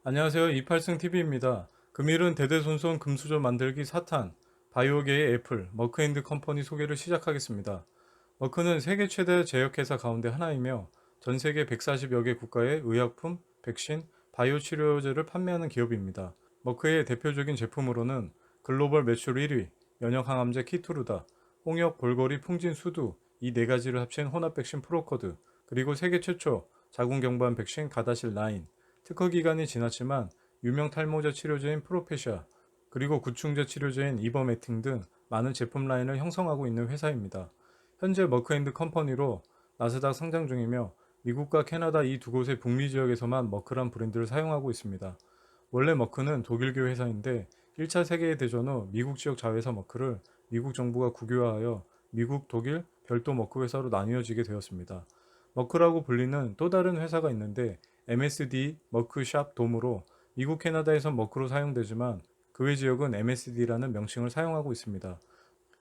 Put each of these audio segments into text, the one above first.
안녕하세요. 이팔승TV입니다. 금일은 대대손손 금수저 만들기 4탄, 바이오계의 애플, 머크앤드컴퍼니 소개를 시작하겠습니다. 머크는 세계 최대 제약회사 가운데 하나이며 전 세계 140여 개 국가의 의약품, 백신, 바이오 치료제를 판매하는 기업입니다. 머크의 대표적인 제품으로는 글로벌 매출 1위, 면역항암제 키투르다, 홍역, 볼거리, 풍진, 수두 이 네 가지를 합친 혼합 백신 프로코드, 그리고 세계 최초 자궁경부암 백신 가다실 9, 특허 기간이 지났지만 유명 탈모제 치료제인 프로페샤, 그리고 구충제 치료제인 이버메팅 등 많은 제품 라인을 형성하고 있는 회사입니다. 현재 머크앤드컴퍼니로 나스닥 상장 중이며 미국과 캐나다 이 두 곳의 북미 지역에서만 머크란 브랜드를 사용하고 있습니다. 원래 머크는 독일계 회사인데 1차 세계대전 후 미국 지역 자회사 머크를 미국 정부가 국유화하여 미국, 독일 별도 머크 회사로 나뉘어지게 되었습니다. 머크라고 불리는 또 다른 회사가 있는데 MSD 머크샵 돔으로 미국 캐나다에서 머크로 사용되지만 그 외 지역은 MSD라는 명칭을 사용하고 있습니다.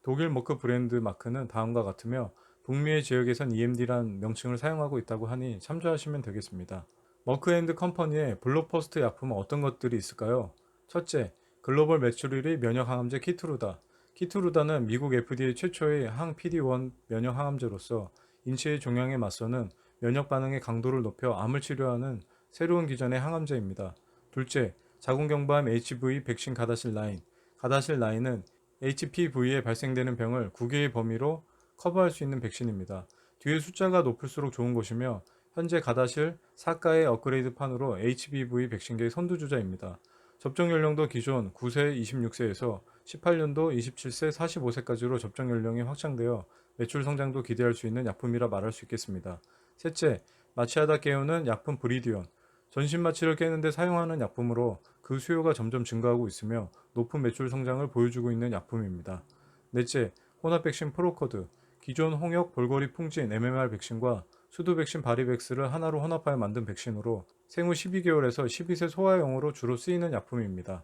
독일 머크 브랜드 마크는 다음과 같으며 북미의 지역에선 EMD란 명칭을 사용하고 있다고 하니 참조하시면 되겠습니다. 머크 앤드 컴퍼니의 블록버스터 약품은 어떤 것들이 있을까요? 첫째, 글로벌 매출 1위 면역항암제 키투르다. 키투르다는 미국 FDA 최초의 항 PD-1 면역항암제로서 인체의 종양에 맞서는 면역 반응의 강도를 높여 암을 치료하는 새로운 기전의 항암제입니다. 둘째, 자궁경부암 HV 백신 가다실 9. 가다실 9은 HPV에 발생되는 병을 9개의 범위로 커버할 수 있는 백신입니다. 뒤에 숫자가 높을수록 좋은 것이며 현재 가다실 4가의 업그레이드판으로 HPV 백신계의 선두주자입니다. 접종 연령도 기존 9세 26세에서 18년도 27세 45세까지로 접종 연령이 확장되어 매출 성장도 기대할 수 있는 약품이라 말할 수 있겠습니다. 셋째, 마취하다 깨우는 약품 브리디온. 전신 마취를 깨는 데 사용하는 약품으로 그 수요가 점점 증가하고 있으며 높은 매출 성장을 보여주고 있는 약품입니다. 넷째, 혼합 백신 프로코드. 기존 홍역, 볼거리, 풍진, MMR 백신과 수두 백신 바리백스를 하나로 혼합하여 만든 백신으로 생후 12개월에서 12세 소아용으로 주로 쓰이는 약품입니다.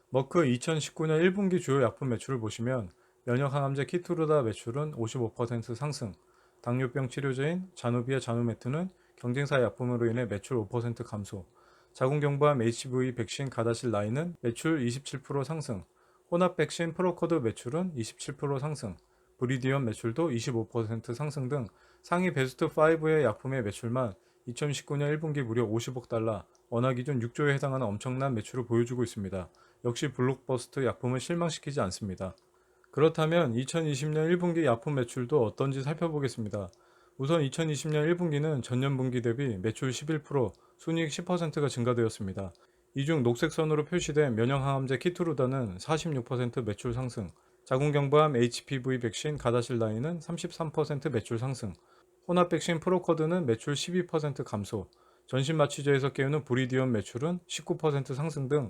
머크 2019년 1분기 주요 약품 매출을 보시면 면역항암제 키투르다 매출은 55% 상승, 당뇨병 치료제인 자누비아 자누메트는 경쟁사 약품으로 인해 매출 5% 감소, 자궁경부암 HV 백신 가다실 9은 매출 27% 상승, 혼합 백신 프로코드 매출은 27% 상승, 브리디언 매출도 25% 상승 등 상위 베스트 5의 약품의 매출만 2019년 1분기 무려 50억 달러, 원화 기준 6조에 해당하는 엄청난 매출을 보여주고 있습니다. 역시 블록버스터 약품은 실망시키지 않습니다. 그렇다면 2020년 1분기 약품 매출도 어떤지 살펴보겠습니다. 우선 2020년 1분기는 전년 분기 대비 매출 11%, 순이익 10%가 증가되었습니다. 이 중 녹색 선으로 표시된 면역항암제 키투르다는 46% 매출 상승, 자궁경부암 HPV 백신 가다실 라인은 33% 매출 상승, 혼합 백신 프로코드는 매출 12% 감소, 전신 마취제에서 깨우는 브리디온 매출은 19% 상승 등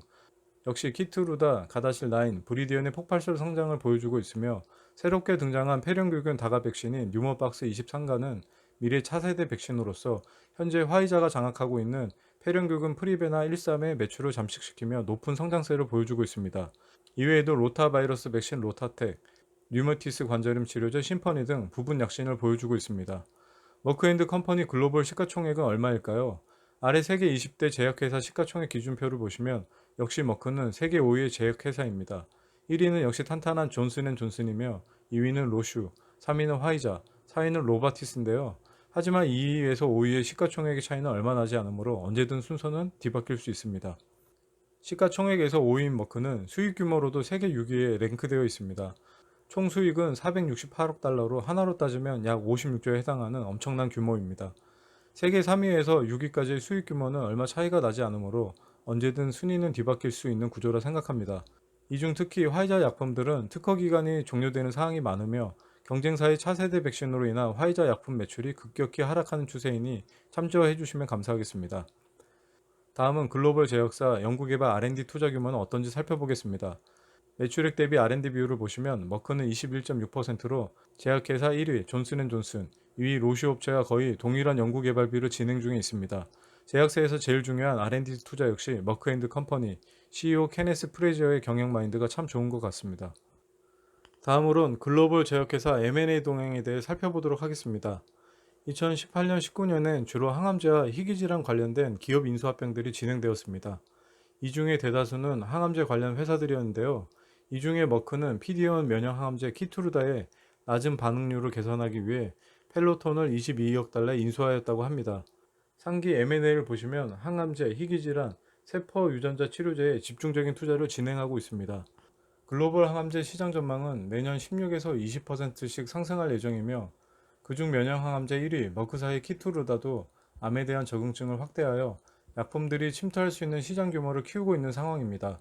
역시 키트루다, 가다실 9, 브리디언의 폭발적 성장을 보여주고 있으며 새롭게 등장한 폐렴규균 다가 백신인 뉴머박스 23가는 미래 차세대 백신으로서 현재 화이자가 장악하고 있는 폐렴규균 프리베나 13의 매출을 잠식시키며 높은 성장세를 보여주고 있습니다. 이외에도 로타바이러스 백신 로타텍, 류머티스 관절염 치료제 심퍼니 등 부분 약신을 보여주고 있습니다. 머크앤드컴퍼니 글로벌 시가총액은 얼마일까요? 아래 세계 20대 제약회사 시가총액 기준표를 보시면 역시 머크는 세계 5위의 제약회사입니다. 1위는 역시 탄탄한 존슨앤존슨이며 2위는 로슈, 3위는 화이자, 4위는 로바티스인데요. 하지만 2위에서 5위의 시가총액의 차이는 얼마 나지 않으므로 언제든 순서는 뒤바뀔 수 있습니다. 시가총액에서 5위인 머크는 수익 규모로도 세계 6위에 랭크되어 있습니다. 총 수익은 468억 달러로 하나로 따지면 약 56조에 해당하는 엄청난 규모입니다. 세계 3위에서 6위까지의 수익 규모는 얼마 차이가 나지 않으므로 언제든 순위는 뒤바뀔 수 있는 구조라 생각합니다. 이 중 특히 화이자 약품들은 특허 기간이 종료되는 사항이 많으며 경쟁사의 차세대 백신으로 인한 화이자 약품 매출이 급격히 하락하는 추세이니 참조해 주시면 감사하겠습니다. 다음은 글로벌 제약사 연구개발 R&D 투자 규모는 어떤지 살펴보겠습니다. 매출액 대비 R&D 비율을 보시면 머크는 21.6%로 제약회사 1위 존슨앤존슨, 2위 로슈 업체와 거의 동일한 연구개발비를 진행 중에 있습니다. 제약사에서 제일 중요한 R&D 투자 역시 머크앤드컴퍼니 CEO 케네스 프레지어의 경영 마인드가 참 좋은 것 같습니다. 다음으론 글로벌 제약회사 M&A 동행에 대해 살펴보도록 하겠습니다. 2018년 19년엔 주로 항암제와 희귀질환 관련된 기업 인수합병들이 진행되었습니다. 이 중에 대다수는 항암제 관련 회사들이었는데요. 이 중에 머크는 PD-1 면역 항암제 키투르다의 낮은 반응률을 개선하기 위해 펠로톤을 22억 달러에 인수하였다고 합니다. 상기 M&A를 보시면 항암제, 희귀질환, 세포 유전자 치료제에 집중적인 투자를 진행하고 있습니다. 글로벌 항암제 시장 전망은 매년 16에서 20%씩 상승할 예정이며 그중 면역 항암제 1위 머크사의 키투르다도 암에 대한 적응증을 확대하여 약품들이 침투할 수 있는 시장 규모를 키우고 있는 상황입니다.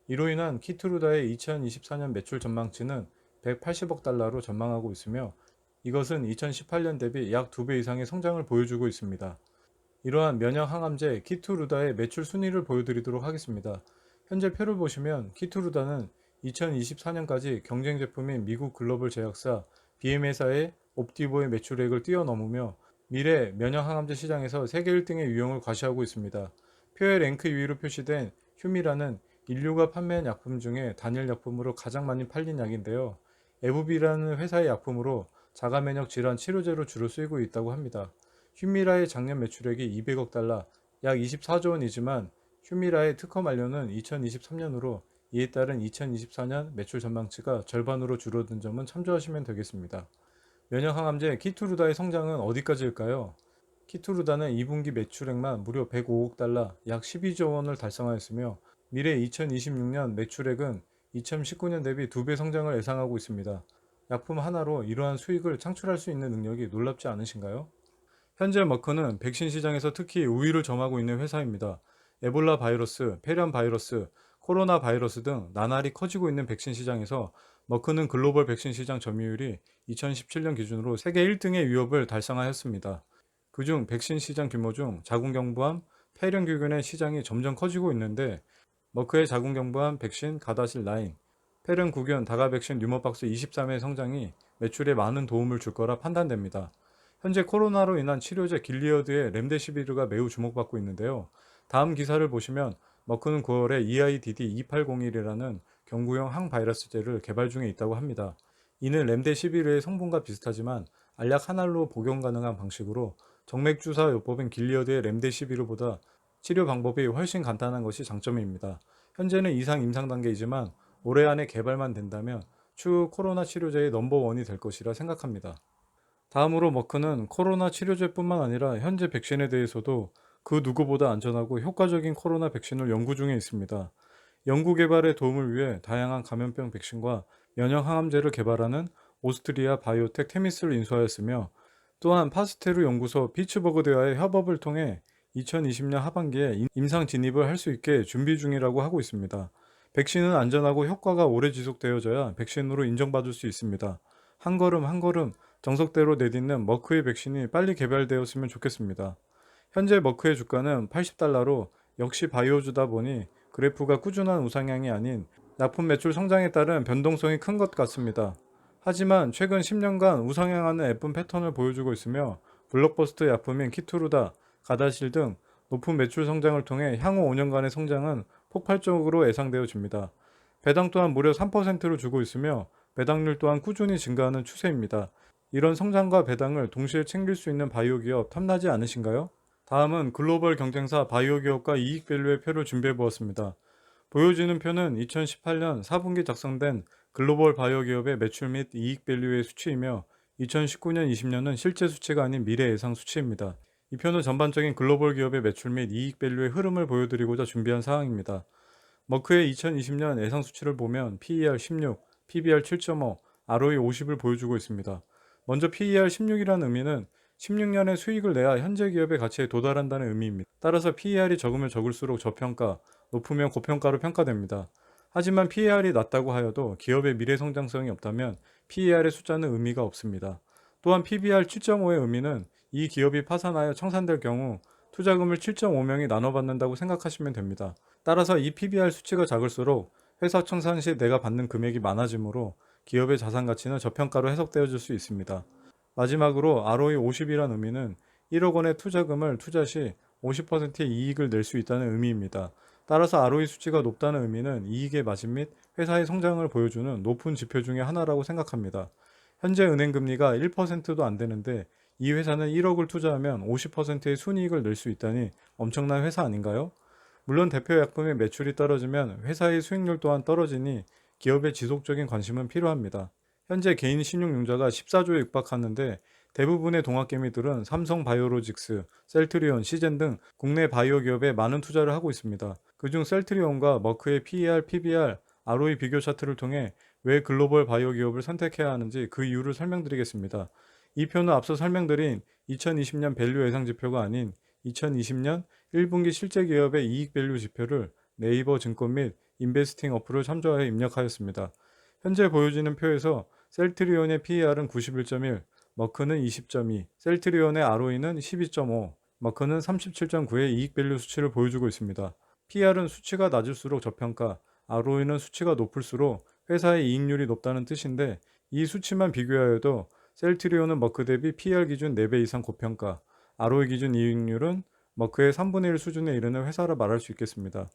이로 인한 키투르다의 2024년 매출 전망치는 180억 달러로 전망하고 있으며 이것은 2018년 대비 약 2배 이상의 성장을 보여주고 있습니다. 이러한 면역 항암제 키투르다의 매출 순위를 보여드리도록 하겠습니다. 현재 표를 보시면 키투르다는 2024년까지 경쟁 제품인 미국 글로벌 제약사 BM회사의 옵디보의 매출액을 뛰어넘으며 미래 면역 항암제 시장에서 세계 1등의 위용을 과시하고 있습니다. 표의 랭크 2위로 표시된 휴미라는 인류가 판매한 약품 중에 단일 약품으로 가장 많이 팔린 약인데요. 에브비라는 회사의 약품으로 자가면역 질환 치료제로 주로 쓰이고 있다고 합니다. 휴미라의 작년 매출액이 200억 달러, 약 24조 원이지만 휴미라의 특허 만료는 2023년으로 이에 따른 2024년 매출 전망치가 절반으로 줄어든 점은 참조하시면 되겠습니다. 면역 항암제 키투르다의 성장은 어디까지일까요? 키투르다는 2분기 매출액만 무려 105억 달러, 약 12조 원을 달성하였으며 미래 2026년 매출액은 2019년 대비 2배 성장을 예상하고 있습니다. 약품 하나로 이러한 수익을 창출할 수 있는 능력이 놀랍지 않으신가요? 현재 머크는 백신 시장에서 특히 우위를 점하고 있는 회사입니다. 에볼라 바이러스, 폐렴 바이러스, 코로나 바이러스 등 나날이 커지고 있는 백신 시장에서 머크는 글로벌 백신 시장 점유율이 2017년 기준으로 세계 1등의 위협을 달성하였습니다. 그중 백신 시장 규모 중 자궁경부암, 폐렴규균의 시장이 점점 커지고 있는데 머크의 자궁경부암 백신 가다실 9, 폐렴구균 다가백신 뉴머박스 23의 성장이 매출에 많은 도움을 줄 거라 판단됩니다. 현재 코로나로 인한 치료제 길리어드의 렘데시비르가 매우 주목받고 있는데요. 다음 기사를 보시면 머크는 9월에 EIDD2801이라는 경구용 항바이러스제를 개발 중에 있다고 합니다. 이는 렘데시비르의 성분과 비슷하지만 알약 한 알로 복용 가능한 방식으로 정맥주사 요법인 길리어드의 렘데시비르보다 치료 방법이 훨씬 간단한 것이 장점입니다. 현재는 이상 임상 단계이지만 올해 안에 개발만 된다면 추후 코로나 치료제의 넘버원이 될 것이라 생각합니다. 다음으로 머크는 코로나 치료제뿐만 아니라 현재 백신에 대해서도 그 누구보다 안전하고 효과적인 코로나 백신을 연구 중에 있습니다. 연구 개발에 도움을 위해 다양한 감염병 백신과 면역 항암제를 개발하는 오스트리아 바이오텍 테미스를 인수하였으며 또한 파스테르 연구소 피츠버그대와의 협업을 통해 2020년 하반기에 임상 진입을 할 수 있게 준비 중이라고 하고 있습니다. 백신은 안전하고 효과가 오래 지속되어져야 백신으로 인정받을 수 있습니다. 한 걸음 한 걸음 정석대로 내딛는 머크의 백신이 빨리 개발되었으면 좋겠습니다. 현재 머크의 주가는 80달러로 역시 바이오주다 보니 그래프가 꾸준한 우상향이 아닌 납품 매출 성장에 따른 변동성이 큰 것 같습니다. 하지만 최근 10년간 우상향하는 예쁜 패턴을 보여주고 있으며 블록버스터 약품인 키투르다, 가다실 등 높은 매출 성장을 통해 향후 5년간의 성장은 폭발적으로 예상되어집니다. 배당 또한 무려 3%를 주고 있으며 배당률 또한 꾸준히 증가하는 추세입니다. 이런 성장과 배당을 동시에 챙길 수 있는 바이오 기업 탐나지 않으신가요? 다음은 글로벌 경쟁사 바이오 기업과 이익 밸류의 표를 준비해 보았습니다. 보여지는 표는 2018년 4분기 작성된 글로벌 바이오 기업의 매출 및 이익 밸류의 수치이며 2019년 20년은 실제 수치가 아닌 미래 예상 수치입니다. 이 표는 전반적인 글로벌 기업의 매출 및 이익 밸류의 흐름을 보여드리고자 준비한 사항입니다. 머크의 2020년 예상 수치를 보면 PER 16, PBR 7.5, ROE 50을 보여주고 있습니다. 먼저 PER 16이라는 의미는 16년의 수익을 내야 현재 기업의 가치에 도달한다는 의미입니다. 따라서 PER이 적으면 적을수록 저평가, 높으면 고평가로 평가됩니다. 하지만 PER이 낮다고 하여도 기업의 미래 성장성이 없다면 PER의 숫자는 의미가 없습니다. 또한 PBR 7.5의 의미는 이 기업이 파산하여 청산될 경우 투자금을 7.5명이 나눠받는다고 생각하시면 됩니다. 따라서 이 PBR 수치가 작을수록 회사 청산 시 내가 받는 금액이 많아지므로 기업의 자산 가치는 저평가로 해석되어질 수 있습니다. 마지막으로 ROE 50이란 의미는 1억 원의 투자금을 투자 시 50%의 이익을 낼 수 있다는 의미입니다. 따라서 ROE 수치가 높다는 의미는 이익의 마진 및 회사의 성장을 보여주는 높은 지표 중의 하나라고 생각합니다. 현재 은행 금리가 1%도 안 되는데 이 회사는 1억을 투자하면 50%의 순이익을 낼 수 있다니 엄청난 회사 아닌가요? 물론 대표 약품의 매출이 떨어지면 회사의 수익률 또한 떨어지니 기업의 지속적인 관심은 필요합니다. 현재 개인 신용융자가 14조에 육박하는데 대부분의 동학개미들은 삼성 바이오로직스, 셀트리온, 시젠 등 국내 바이오 기업에 많은 투자를 하고 있습니다. 그중 셀트리온과 머크의 PER, PBR, ROE 비교 차트를 통해 왜 글로벌 바이오 기업을 선택해야 하는지 그 이유를 설명드리겠습니다. 이 표는 앞서 설명드린 2020년 밸류 예상 지표가 아닌 2020년 1분기 실제 기업의 이익 밸류 지표를 네이버 증권 및 인베스팅 어플을 참조하여 입력하였습니다. 현재 보여지는 표에서 셀트리온의 PER은 91.1, 머크는 20.2, 셀트리온의 ROE는 12.5, 머크는 37.9의 이익 밸류 수치를 보여주고 있습니다. PER은 수치가 낮을수록 저평가, ROE는 수치가 높을수록 회사의 이익률이 높다는 뜻인데 이 수치만 비교하여도 셀트리온은 머크 대비 PER 기준 4배 이상 고평가, ROE 기준 이익률은 머크의 3분의 1 수준에 이르는 회사라 말할 수 있겠습니다.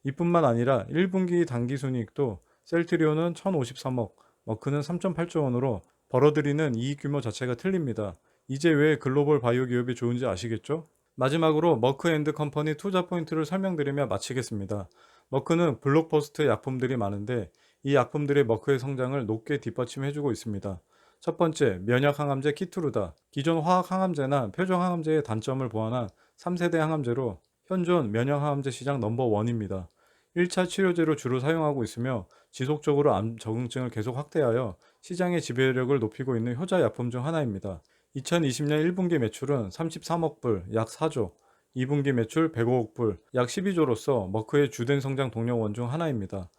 이뿐만 아니라 1분기 당기순이익도 셀트리온은 1,053억, 머크는 3.8조 원으로 벌어들이는 이익 규모 자체가 틀립니다. 이제 왜 글로벌 바이오 기업이 좋은지 아시겠죠? 마지막으로 머크 앤드 컴퍼니 투자 포인트를 설명드리며 마치겠습니다. 머크는 블록버스터 약품들이 많은데 이 약품들의 머크의 성장을 높게 뒷받침해주고 있습니다. 첫 번째, 면역 항암제 키투르다. 기존 화학 항암제나 표적 항암제의 단점을 보완한 3세대 항암제로 현존 면역 항암제 시장 넘버원입니다. 1차 치료제로 주로 사용하고 있으며 지속적으로 암 적응증을 계속 확대하여 시장의 지배력을 높이고 있는 효자 약품 중 하나입니다. 2020년 1분기 매출은 33억 불, 약 4조, 2분기 매출 105억 불, 약 12조로서 머크의 주된 성장 동력원 중 하나입니다.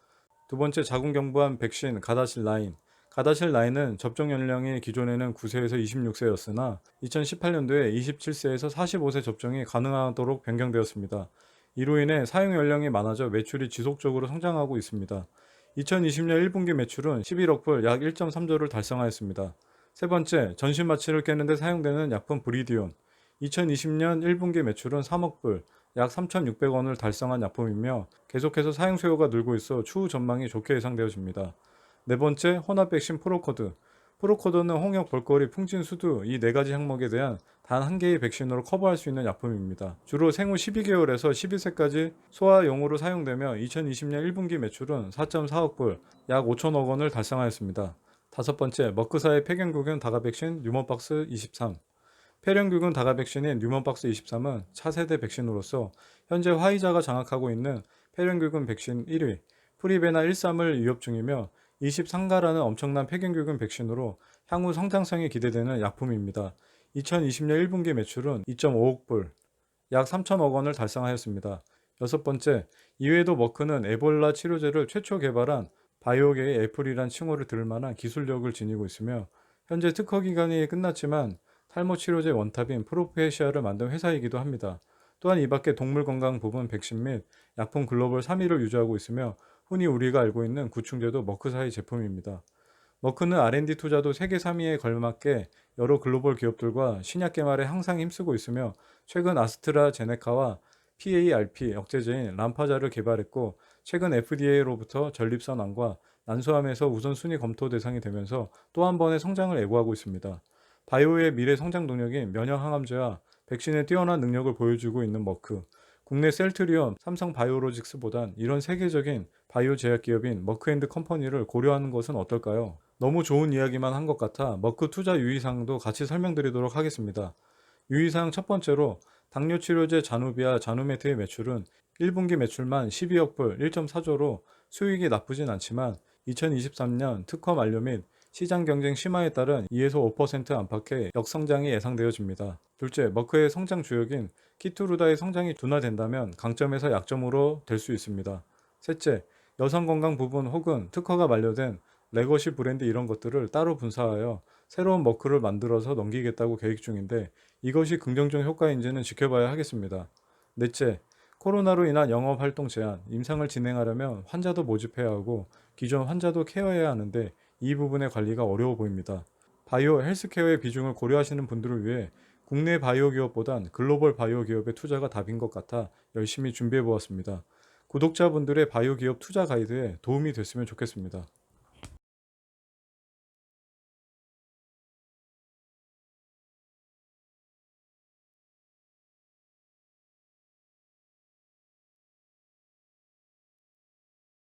두 번째, 자궁경부암 백신 가다실 라인. 가다실 라인은 접종 연령이 기존에는 9세에서 26세였으나 2018년도에 27세에서 45세 접종이 가능하도록 변경되었습니다. 이로 인해 사용 연령이 많아져 매출이 지속적으로 성장하고 있습니다. 2020년 1분기 매출은 11억 불, 약 1.3조를 달성하였습니다. 세 번째, 전신 마취를 깨는 데 사용되는 약품 브리디온. 2020년 1분기 매출은 3억 불, 약 3,600원을 달성한 약품이며 계속해서 사용 수요가 늘고 있어 추후 전망이 좋게 예상되어집니다. 네 번째, 혼합 백신 프로코드. 프로코드는 홍역, 볼거리, 풍진, 수두 이 네 가지 항목에 대한 단 한 개의 백신으로 커버할 수 있는 약품입니다. 주로 생후 12개월에서 12세까지 소아용으로 사용되며 2020년 1분기 매출은 4.4억 불, 약 5천억 원을 달성하였습니다. 다섯 번째, 머크사의 폐경균 다가 백신 뉴먼박스 23. 폐렴규균 다가 백신인 뉴먼박스 23은 차세대 백신으로서 현재 화이자가 장악하고 있는 폐렴규균 백신 1위, 프리베나 13을 위협 중이며 23가라는 엄청난 폐렴규균 백신으로 향후 성장성이 기대되는 약품입니다. 2020년 1분기 매출은 2.5억 불, 약 3천억 원을 달성하였습니다. 여섯 번째, 이외에도 머크는 에볼라 치료제를 최초 개발한 바이오계의 애플이란 칭호를 들을 만한 기술력을 지니고 있으며 현재 특허 기간이 끝났지만 탈모 치료제 원탑인 프로페시아를 만든 회사이기도 합니다. 또한 이 밖에 동물 건강 부분 백신 및 약품 글로벌 3위를 유지하고 있으며 흔히 우리가 알고 있는 구충제도 머크사의 제품입니다. 머크는 R&D 투자도 세계 3위에 걸맞게 여러 글로벌 기업들과 신약 개발에 항상 힘쓰고 있으며 최근 아스트라제네카와 PARP 억제제인 람파자를 개발했고 최근 FDA로부터 전립선암과 난소암에서 우선순위 검토 대상이 되면서 또 한 번의 성장을 예고하고 있습니다. 바이오의 미래 성장 동력인 면역 항암제와 백신의 뛰어난 능력을 보여주고 있는 머크. 국내 셀트리온, 삼성 바이오로직스보단 이런 세계적인 바이오 제약 기업인 머크앤드 컴퍼니를 고려하는 것은 어떨까요? 너무 좋은 이야기만 한 것 같아 머크 투자 유의사항도 같이 설명드리도록 하겠습니다. 유의사항 첫 번째로 당뇨 치료제 자누비아, 자누메트의 매출은 1분기 매출만 12억 불, 1.4조로 수익이 나쁘진 않지만 2023년 특허 만료 및 시장 경쟁 심화에 따른 2에서 5% 안팎의 역성장이 예상되어집니다. 둘째, 머크의 성장 주역인 키투르다의 성장이 둔화된다면 강점에서 약점으로 될 수 있습니다. 셋째, 여성 건강 부분 혹은 특허가 만료된 레거시 브랜드 이런 것들을 따로 분사하여 새로운 머크를 만들어서 넘기겠다고 계획 중인데 이것이 긍정적 효과인지는 지켜봐야 하겠습니다. 넷째, 코로나로 인한 영업활동 제한, 임상을 진행하려면 환자도 모집해야 하고 기존 환자도 케어해야 하는데 이 부분의 관리가 어려워 보입니다. 바이오 헬스케어의 비중을 고려하시는 분들을 위해 국내 바이오 기업보단 글로벌 바이오 기업의 투자가 답인 것 같아 열심히 준비해 보았습니다. 구독자분들의 바이오 기업 투자 가이드에 도움이 됐으면 좋겠습니다.